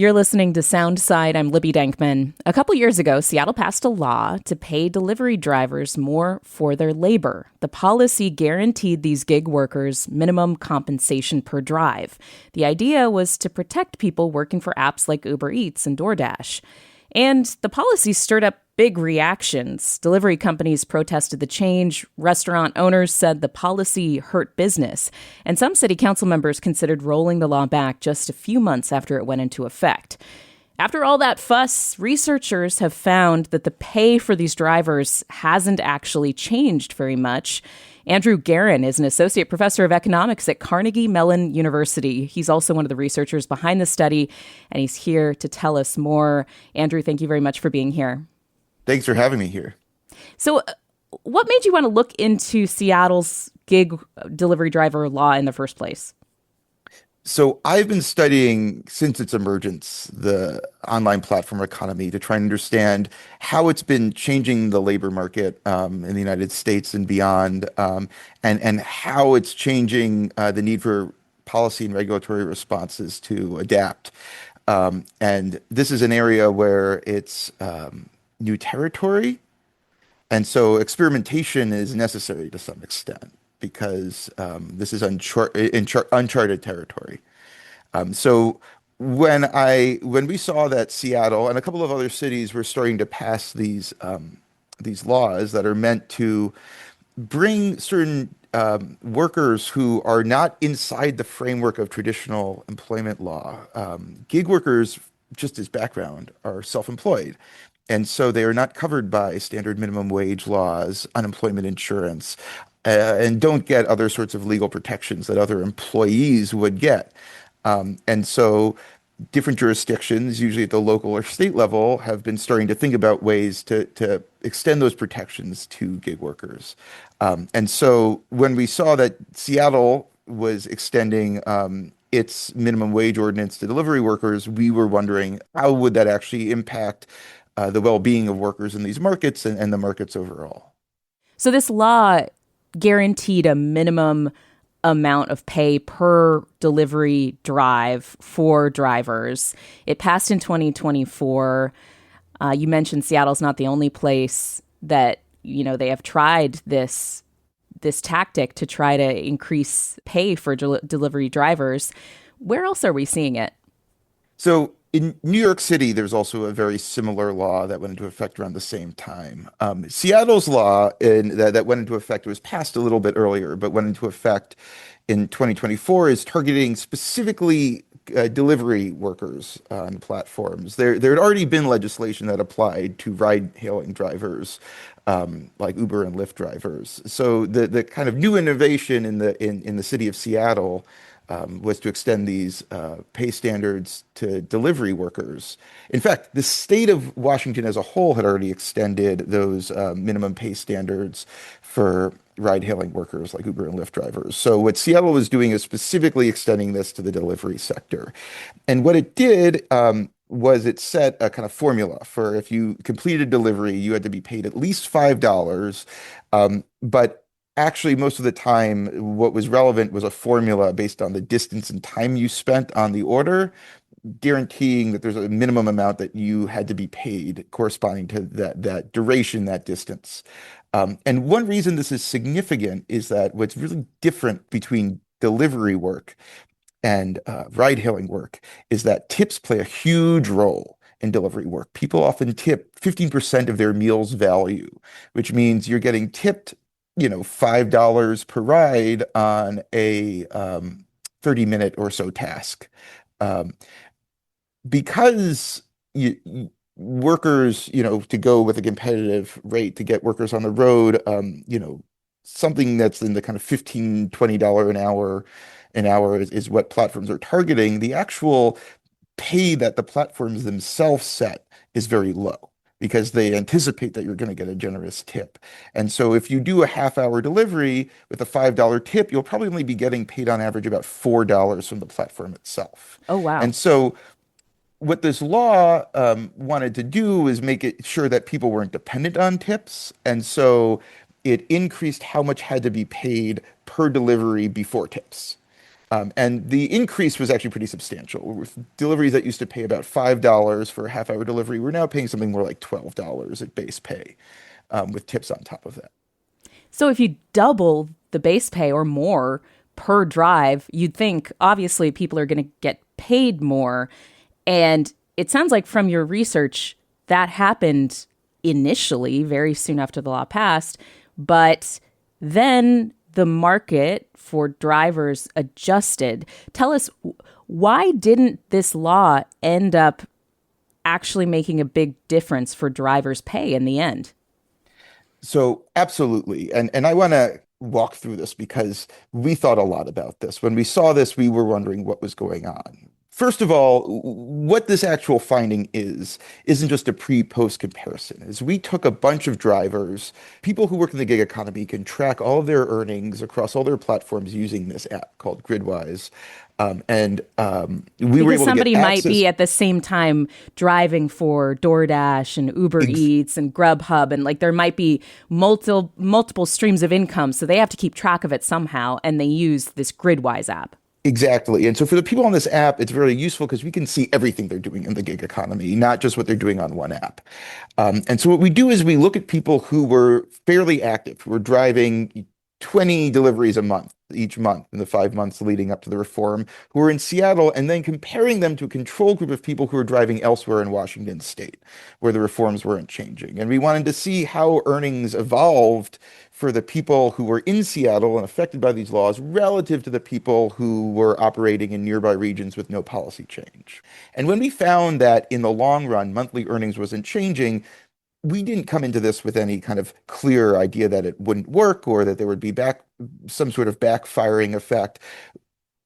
You're listening to Soundside. I'm Libby Dankman. A couple years ago, Seattle passed a law to pay delivery drivers more for their labor. The policy guaranteed these gig workers minimum compensation per drive. The idea was to protect people working for apps like Uber Eats and DoorDash. And the policy stirred up big reactions. Delivery companies protested the change. Restaurant owners said the policy hurt business. And some city council members considered rolling the law back just a few months after it went into effect. After all that fuss, researchers have found that the pay for these drivers hasn't actually changed very much. Andrew Garin is an associate professor of economics at Carnegie Mellon University. He's also one of the researchers behind the study, and he's here to tell us more. Andrew, thank you very much for being here. Thanks for having me here. So, what made you want to look into Seattle's gig delivery driver law in the first place? So I've been studying since its emergence, the online platform economy to try and understand how it's been changing the labor market in the United States and beyond, and how it's changing the need for policy and regulatory responses to adapt. And this is an area where it's new territory. And so experimentation is necessary to some extent because this is uncharted territory. So when we saw that Seattle and a couple of other cities were starting to pass these laws that are meant to bring certain workers who are not inside the framework of traditional employment law, gig workers, just as background, are self-employed. And so they are not covered by standard minimum wage laws, unemployment insurance, and don't get other sorts of legal protections that other employees would get. And so different jurisdictions, usually at the local or state level, have been starting to think about ways to extend those protections to gig workers. And so when we saw that Seattle was extending its minimum wage ordinance to delivery workers, we were wondering how would that actually impact the well-being of workers in these markets and the markets overall. So this law guaranteed a minimum amount of pay per delivery drive for drivers. It passed in 2024. You mentioned Seattle's not the only place that, they have tried this tactic to try to increase pay for delivery drivers. Where else are we seeing it? So in New York City, there's also a very similar law that went into effect around the same time. Seattle's law that went into effect, it was passed a little bit earlier, but went into effect in 2024, is targeting specifically delivery workers on platforms. There had already been legislation that applied to ride-hailing drivers, like Uber and Lyft drivers. So the kind of new innovation in the city of Seattle was to extend these pay standards to delivery workers. In fact, the state of Washington as a whole had already extended those minimum pay standards for ride-hailing workers like Uber and Lyft drivers. So what Seattle was doing is specifically extending this to the delivery sector. And what it did was it set a kind of formula for if you completed delivery, you had to be paid at least $5. But actually, most of the time, what was relevant was a formula based on the distance and time you spent on the order, guaranteeing that there's a minimum amount that you had to be paid corresponding to that duration, that distance. And one reason this is significant is that what's really different between delivery work and ride-hailing work is that tips play a huge role in delivery work. People often tip 15% of their meal's value, which means you're getting tipped $5 per ride on a 30-minute or so task. Because workers, to go with a competitive rate to get workers on the road, something that's in the kind of $15-20 an hour is what platforms are targeting. The actual pay that the platforms themselves set is very low, because they anticipate that you're going to get a generous tip. And so if you do a half-hour delivery with a $5 tip, you'll probably only be getting paid on average about $4 from the platform itself. Oh, wow. And so what this law wanted to do is make it sure that people weren't dependent on tips. And so it increased how much had to be paid per delivery before tips. And the increase was actually pretty substantial. With deliveries that used to pay about $5 for a half-hour delivery, we're now paying something more like $12 at base pay, with tips on top of that. So if you double the base pay or more per drive, you'd think obviously people are going to get paid more. And it sounds like from your research that happened initially, very soon after the law passed. But then the market for drivers adjusted. Tell us, why didn't this law end up actually making a big difference for drivers' pay in the end? So absolutely. And I want to walk through this because we thought a lot about this. When we saw this, we were wondering what was going on. First of all, what this actual finding isn't just a pre-post comparison. Is we took a bunch of drivers, people who work in the gig economy can track all of their earnings across all their platforms using this app called Gridwise. We were Because able to get somebody might access. be at the same time driving for DoorDash and Uber Eats and Grubhub, and like there might be multiple streams of income, so they have to keep track of it somehow, and they use this Gridwise app. Exactly. And so for the people on this app, it's very useful because we can see everything they're doing in the gig economy, not just what they're doing on one app. And so what we do is we look at people who were fairly active, who were driving 20 deliveries a month, each month in the 5 months leading up to the reform, who were in Seattle, and then comparing them to a control group of people who were driving elsewhere in Washington state, where the reforms weren't changing. And we wanted to see how earnings evolved for the people who were in Seattle and affected by these laws relative to the people who were operating in nearby regions with no policy change. And when we found that in the long run, monthly earnings wasn't changing, we didn't come into this with any kind of clear idea that it wouldn't work or that there would be some sort of backfiring effect.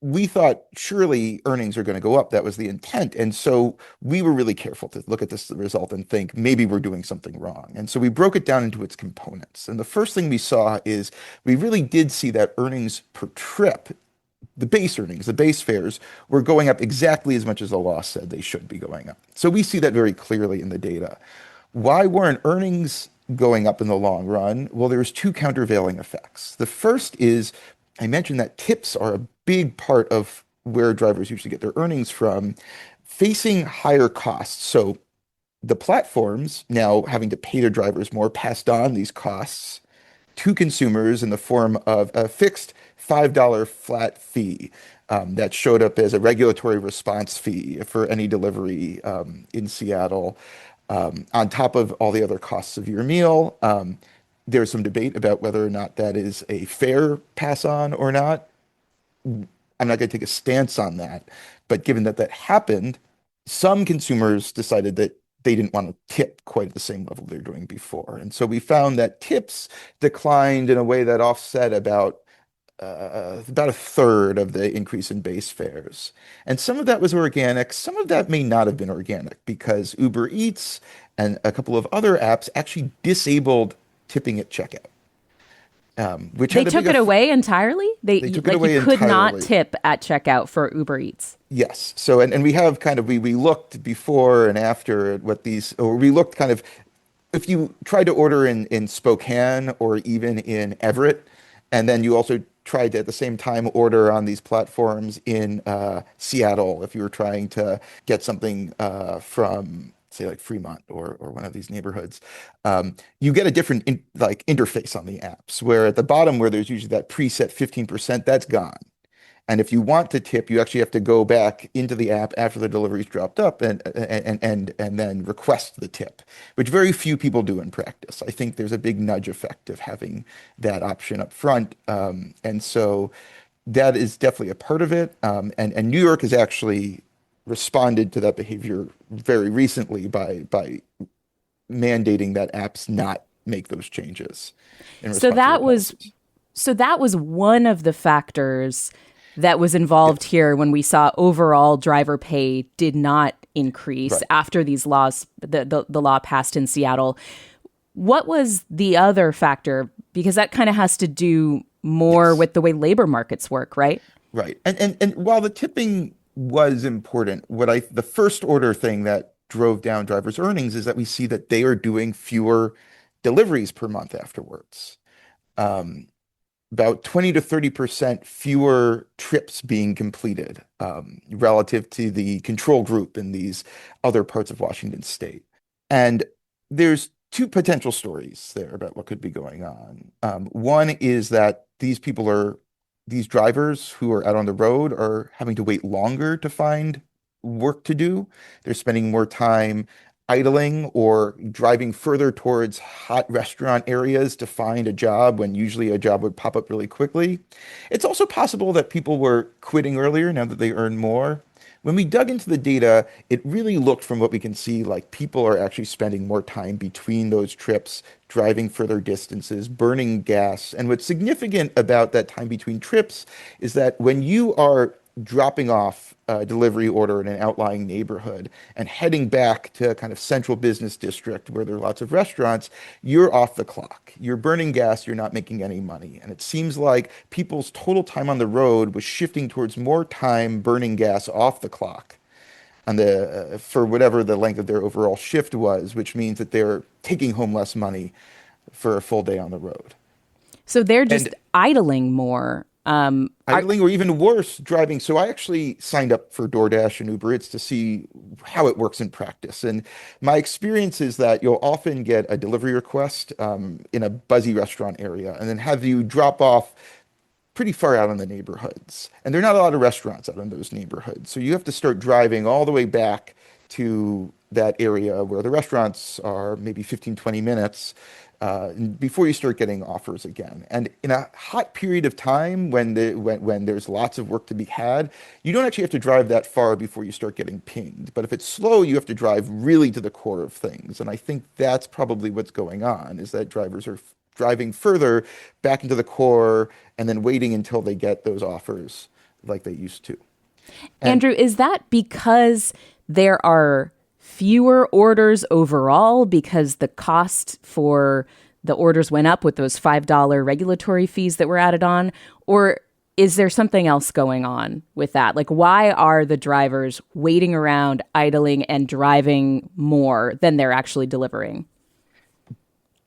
We thought surely earnings are going to go up. That was the intent. And so we were really careful to look at this result and think maybe we're doing something wrong. And so we broke it down into its components. And the first thing we saw is we really did see that earnings per trip, the base earnings, the base fares, were going up exactly as much as the law said they should be going up. So we see that very clearly in the data. Why weren't earnings going up in the long run? Well, there's two countervailing effects. The first is I mentioned that tips are a big part of where drivers usually get their earnings from, facing higher costs. So the platforms now having to pay their drivers more passed on these costs to consumers in the form of a fixed $5 flat fee that showed up as a regulatory response fee for any delivery in Seattle, on top of all the other costs of your meal. There's some debate about whether or not that is a fair pass on or not. I'm not going to take a stance on that. But given that that happened, some consumers decided that they didn't want to tip quite at the same level they're doing before. And so we found that tips declined in a way that offset about a third of the increase in base fares. And some of that was organic. Some of that may not have been organic because Uber Eats and a couple of other apps actually disabled tipping at checkout, which They had a took big it away entirely. they took it Like you away could not entirely. tip at checkout for Uber Eats. Yes. So, and we have kind of, we looked before and after at what these, or we looked kind of, if you tried to order in Spokane or even in Everett, and then you also tried to at the same time order on these platforms in Seattle, if you were trying to get something from, say, like Fremont or one of these neighborhoods, you get a different like interface on the apps, where at the bottom where there's usually that preset 15%, that's gone. And if you want to tip, you actually have to go back into the app after the delivery's dropped up and then request the tip, which very few people do in practice. I think there's a big nudge effect of having that option up front. And so that is definitely a part of it. And New York has actually responded to that behavior very recently by mandating that apps not make those changes in So response to their that was policies. so that was one of the factors that was involved Yes, here when we saw overall driver pay did not increase right. after these laws the law passed in Seattle. What was the other factor? Because that kind of has to do more Yes. with the way labor markets work, right? Right. And while the tipping was important, the first order thing that drove down drivers' earnings is that we see that they are doing fewer deliveries per month afterwards. Um, about 20 to 30% fewer trips being completed relative to the control group in these other parts of Washington state. And there's two potential stories there about what could be going on. One is that these drivers who are out on the road are having to wait longer to find work to do. They're spending more time idling or driving further towards hot restaurant areas to find a job when usually a job would pop up really quickly. It's also possible that people were quitting earlier now that they earn more. When we dug into the data, it really looked from what we can see like people are actually spending more time between those trips, driving further distances, burning gas. And what's significant about that time between trips is that when you are dropping off a delivery order in an outlying neighborhood and heading back to a kind of central business district where there are lots of restaurants, you're off the clock. You're burning gas, you're not making any money. And it seems like people's total time on the road was shifting towards more time burning gas off the clock on the for whatever the length of their overall shift was, which means that they're taking home less money for a full day on the road. So they're just And idling more. idling or even worse, driving. So I actually signed up for DoorDash and Uber Eats to see how it works in practice. And my experience is that you'll often get a delivery request in a buzzy restaurant area and then have you drop off pretty far out in the neighborhoods. And there are not a lot of restaurants out in those neighborhoods. So you have to start driving all the way back to that area where the restaurants are, maybe 15, 20 minutes before you start getting offers again. And in a hot period of time when there's lots of work to be had, you don't actually have to drive that far before you start getting pinged. But if it's slow, you have to drive really to the core of things. And I think that's probably what's going on, is that drivers are driving further back into the core and then waiting until they get those offers like they used to. And Andrew, is that because there are fewer orders overall because the cost for the orders went up with those $5 regulatory fees that were added on? Or is there something else going on with that? Like, why are the drivers waiting around, idling, and driving more than they're actually delivering?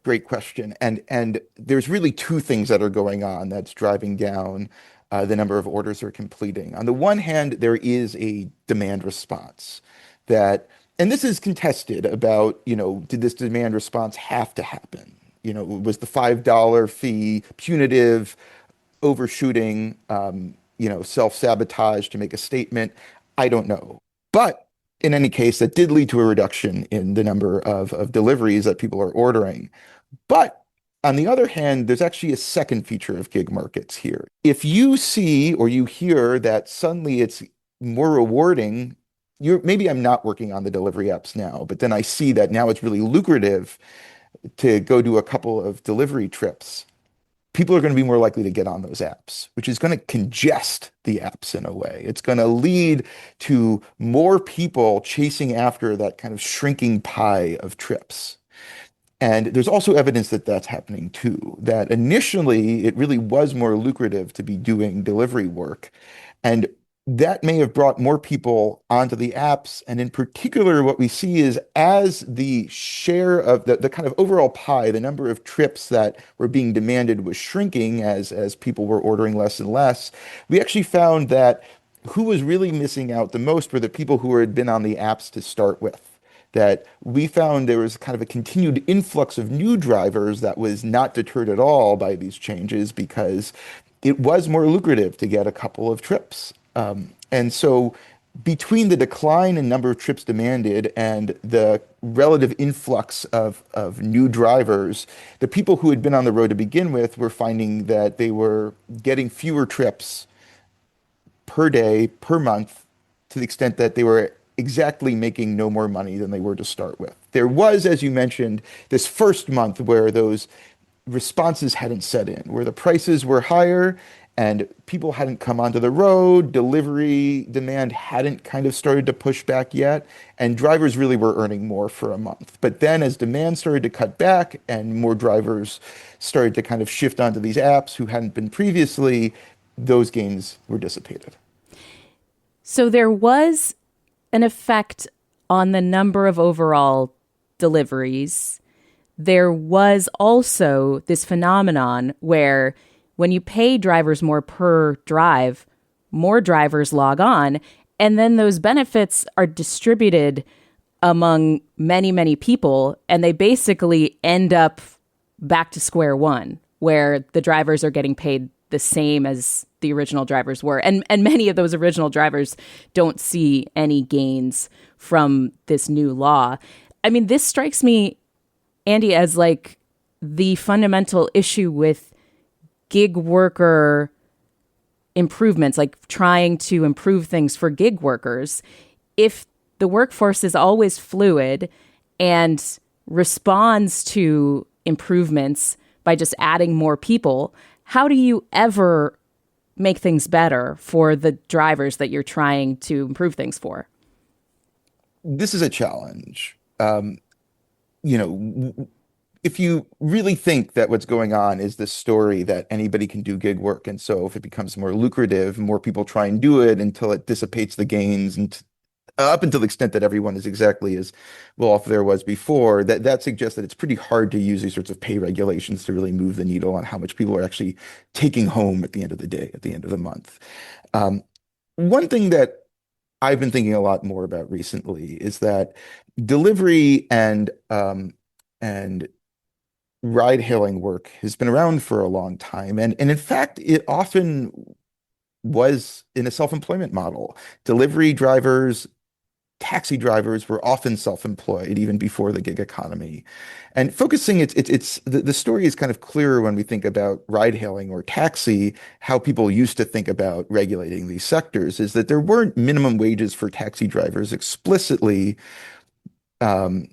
great question. And there's really two things that are going on that's driving down the number of orders they're completing. On the one hand, there is a demand response that, and this is contested about, did this demand response have to happen? Was the $5 fee punitive, overshooting, self-sabotage to make a statement? I don't know. But in any case, that did lead to a reduction in the number of deliveries that people are ordering. But on the other hand, there's actually a second feature of gig markets here. If you see or you hear that suddenly it's more rewarding, maybe I'm not working on the delivery apps now, but then I see that now it's really lucrative to go do a couple of delivery trips. People are going to be more likely to get on those apps, which is going to congest the apps in a way. It's going to lead to more people chasing after that kind of shrinking pie of trips. And there's also evidence that that's happening too, that initially it really was more lucrative to be doing delivery work. And that may have brought more people onto the apps. And in particular, what we see is as the share of the kind of overall pie, the number of trips that were being demanded was shrinking as people were ordering less and less, we actually found that who was really missing out the most were the people who had been on the apps to start with. That we found there was kind of a continued influx of new drivers that was not deterred at all by these changes because it was more lucrative to get a couple of trips. And so between the decline in number of trips demanded and the relative influx of new drivers, the people who had been on the road to begin with were finding that they were getting fewer trips per day, per month, to the extent that they were exactly making no more money than they were to start with. There was, as you mentioned, this first month where those responses hadn't set in, where the prices were higher and people hadn't come onto the road, delivery demand hadn't kind of started to push back yet, and drivers really were earning more for a month. But then as demand started to cut back and more drivers started to kind of shift onto these apps who hadn't been previously, those gains were dissipated. So there was an effect on the number of overall deliveries. There was also this phenomenon where when you pay drivers more per drive, more drivers log on, and then those benefits are distributed among many, many people, and they basically end up back to square one, where the drivers are getting paid the same as the original drivers were. And many of those original drivers don't see any gains from this new law. I mean, this strikes me, Andy, as like the fundamental issue with gig worker improvements, like trying to improve things for gig workers. If the workforce is always fluid and responds to improvements by just adding more people, how do you ever make things better for the drivers that you're trying to improve things for? This is a challenge. You know, if you really think that what's going on is this story that anybody can do gig work, and so if it becomes more lucrative, more people try and do it until it dissipates the gains and up until the extent that everyone is exactly as well off there was before, that suggests that it's pretty hard to use these sorts of pay regulations to really move the needle on how much people are actually taking home at the end of the day, at the end of the month. One thing that I've been thinking a lot more about recently is that delivery and ride hailing work has been around for a long time. And in fact, it often was in a self-employment model. Delivery drivers, taxi drivers were often self-employed even before the gig economy. And focusing it's the story is kind of clearer when we think about ride hailing or taxi, how people used to think about regulating these sectors is that there weren't minimum wages for taxi drivers explicitly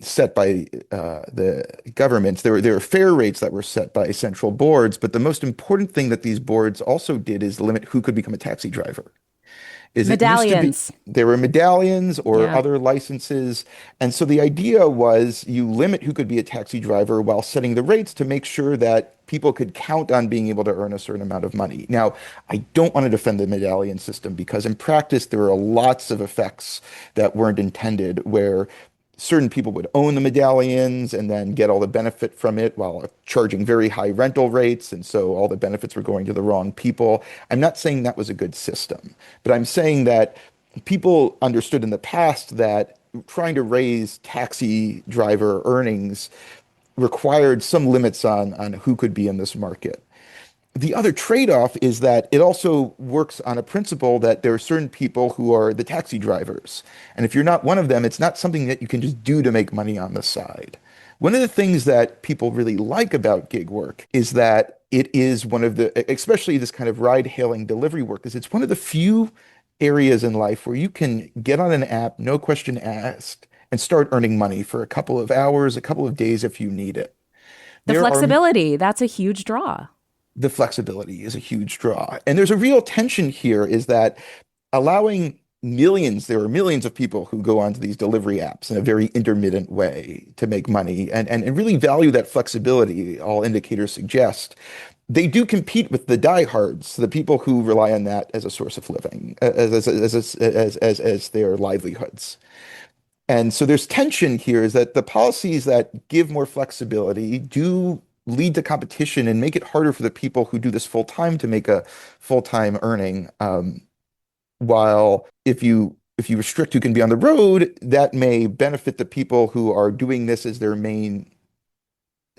set by the governments. There were fare rates that were set by central boards, but the most important thing that these boards also did is limit who could become a taxi driver. Is it used to be Medallions. there were medallions or Yeah. other licenses, and so the idea was you limit who could be a taxi driver while setting the rates to make sure that people could count on being able to earn a certain amount of money. Now, I don't want to defend the medallion system because in practice there are lots of effects that weren't intended where certain people would own the medallions and then get all the benefit from it while charging very high rental rates. And so all the benefits were going to the wrong people. I'm not saying that was a good system, but I'm saying that people understood in the past that trying to raise taxi driver earnings required some limits on who could be in this market. The other trade-off is that it also works on a principle that there are certain people who are the taxi drivers. And if you're not one of them, it's not something that you can just do to make money on the side. One of the things that people really like about gig work is that it is one of the, especially this kind of ride-hailing delivery work, is it's one of the few areas in life where you can get on an app, no question asked, and start earning money for a couple of hours, a couple of days if you need it. The There are flexibility, that's a huge draw. the flexibility is a huge draw. And there's a real tension here is that allowing millions, there are millions of people who go onto these delivery apps in a very intermittent way to make money and really value that flexibility, all indicators suggest. They do compete with the diehards, the people who rely on that as a source of living, as their livelihoods. And so there's tension here is that the policies that give more flexibility do lead to competition and make it harder for the people who do this full time to make a full-time earning. While if you restrict who can be on the road, that may benefit the people who are doing this as their main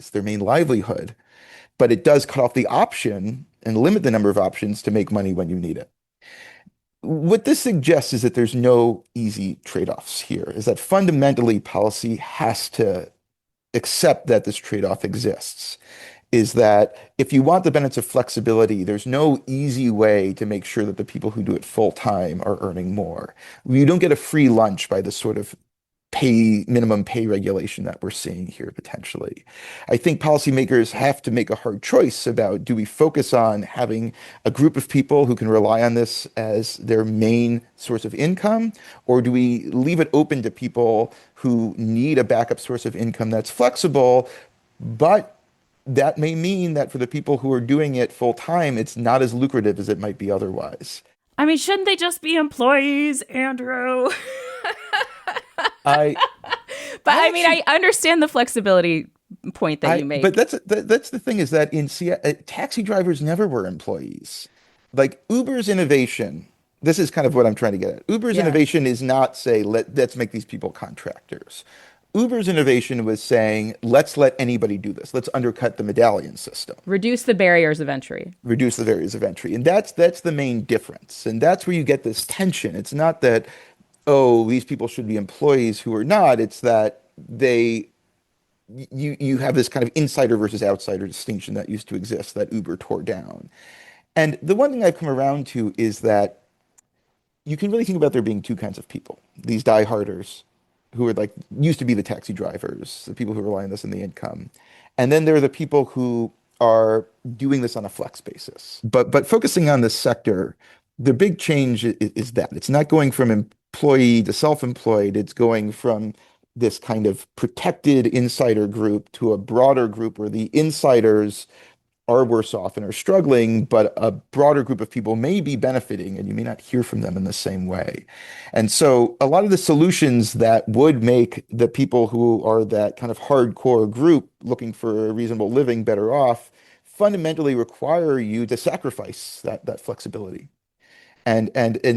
livelihood. But it does cut off the option and limit the number of options to make money when you need it. What this suggests is that there's no easy trade-offs here, is that fundamentally policy has to accept that this trade-off exists. Is that if you want the benefits of flexibility, there's no easy way to make sure that the people who do it full time are earning more. You don't get a free lunch by the sort of minimum pay regulation that we're seeing here potentially. I think policymakers have to make a hard choice about do we focus on having a group of people who can rely on this as their main source of income, or do we leave it open to people who need a backup source of income that's flexible, but that may mean that for the people who are doing it full time, it's not as lucrative as it might be otherwise. I mean, shouldn't they just be employees, Andrew? I But I I mean, actually I understand the flexibility point that you But make. that's the thing is that in Seattle, taxi drivers never were employees. Like Uber's innovation, this is kind of what I'm trying to get at. Uber's Yeah. innovation is not say let's make these people contractors. Uber's innovation was saying let's let anybody do this. Let's undercut the medallion system, Reduce the barriers of entry. reduce the barriers of entry, and that's the main difference. And that's where you get this tension. It's not that oh these people should be employees who are not. It's that they you have this kind of insider versus outsider distinction that used to exist that Uber tore down. And the one thing I've come around to is that you can really think about there being two kinds of people. These dieharders who are like used to be the taxi drivers, the people who rely on this in the income. And then there are the people who are doing this on a flex basis. But focusing on this sector, the big change is that it's not going from employee to self-employed, it's going from this kind of protected insider group to a broader group where the insiders are worse off and are struggling, but a broader group of people may be benefiting and you may not hear from them in the same way. And so a lot of the solutions that would make the people who are that kind of hardcore group looking for a reasonable living better off fundamentally require you to sacrifice that flexibility. And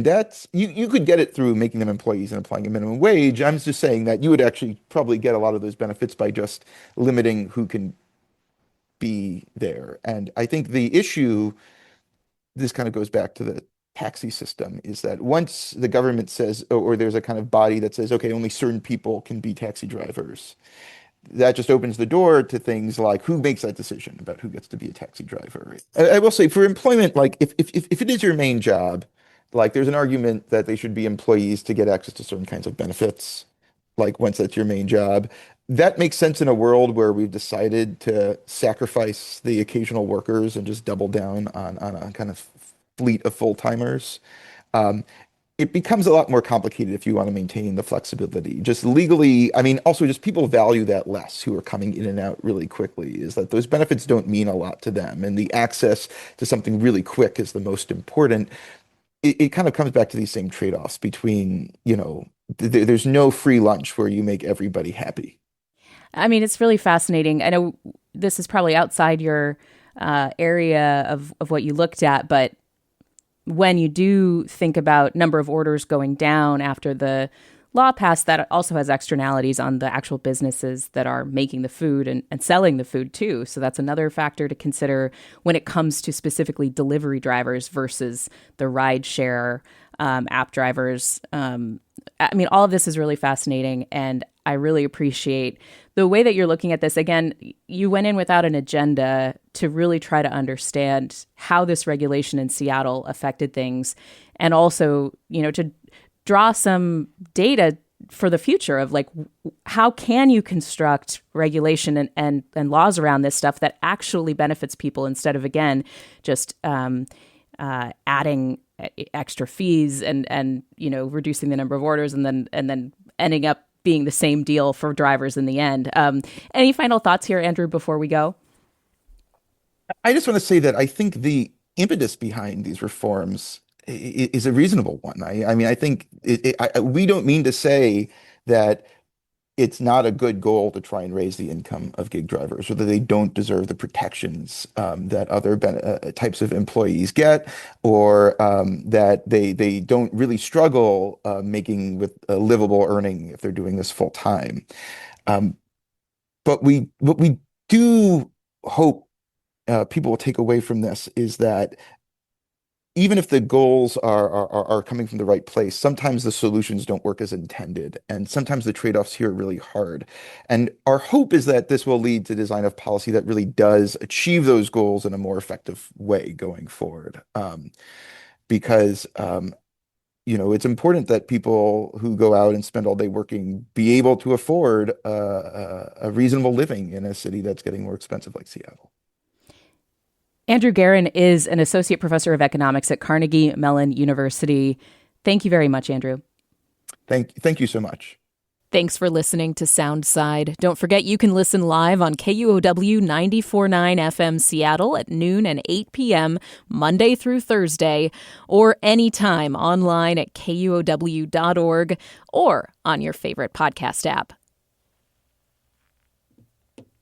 that's you could get it through making them employees and applying a minimum wage. I'm just saying that you would actually probably get a lot of those benefits by just limiting who can be there. And I think the issue, this kind of goes back to the taxi system, is that once the government says, or there's a kind of body that says, okay, only certain people can be taxi drivers, that just opens the door to things like who makes that decision about who gets to be a taxi driver. I will say for employment, like if it is your main job, like there's an argument that they should be employees to get access to certain kinds of benefits, like once that's your main job. That makes sense in a world where we've decided to sacrifice the occasional workers and just double down on a kind of fleet of full-timers. Um, it becomes a lot more complicated if you want to maintain the flexibility. Just legally, I mean, also just people value that less who are coming in and out really quickly, is that those benefits don't mean a lot to them. And the access to something really quick is the most important. It kind of comes back to these same trade-offs between, there's no free lunch where you make everybody happy. I mean, it's really fascinating. I know this is probably outside your area of what you looked at, but when you do think about number of orders going down after the law passed, that also has externalities on the actual businesses that are making the food and selling the food too. So that's another factor to consider when it comes to specifically delivery drivers versus the rideshare app drivers. I mean, all of this is really fascinating, and I really appreciate the way that you're looking at this. Again, you went in without an agenda to really try to understand how this regulation in Seattle affected things, and also, to draw some data for the future of like, how can you construct regulation and laws around this stuff that actually benefits people instead of, again, just adding extra fees and reducing the number of orders and then ending up being the same deal for drivers in the end. Any final thoughts here, Andrew, before we go? I just want to say that I think the impetus behind these reforms is a reasonable one. I mean, I think we don't mean to say that it's not a good goal to try and raise the income of gig drivers, or that they don't deserve the protections that other types of employees get, or that they don't really struggle making with a livable earning if they're doing this full time. But what we do hope people will take away from this is that even if the goals are coming from the right place, sometimes the solutions don't work as intended, and sometimes the trade-offs here are really hard. And our hope is that this will lead to design of policy that really does achieve those goals in a more effective way going forward. Because it's important that people who go out and spend all day working be able to afford a reasonable living in a city that's getting more expensive like Seattle. Andrew Garin is an associate professor of economics at Carnegie Mellon University. Thank you very much, Andrew. Thank you so much. Thanks for listening to Soundside. Don't forget you can listen live on KUOW 94.9 FM Seattle at noon and 8 p.m. Monday through Thursday, or anytime online at KUOW.org or on your favorite podcast app.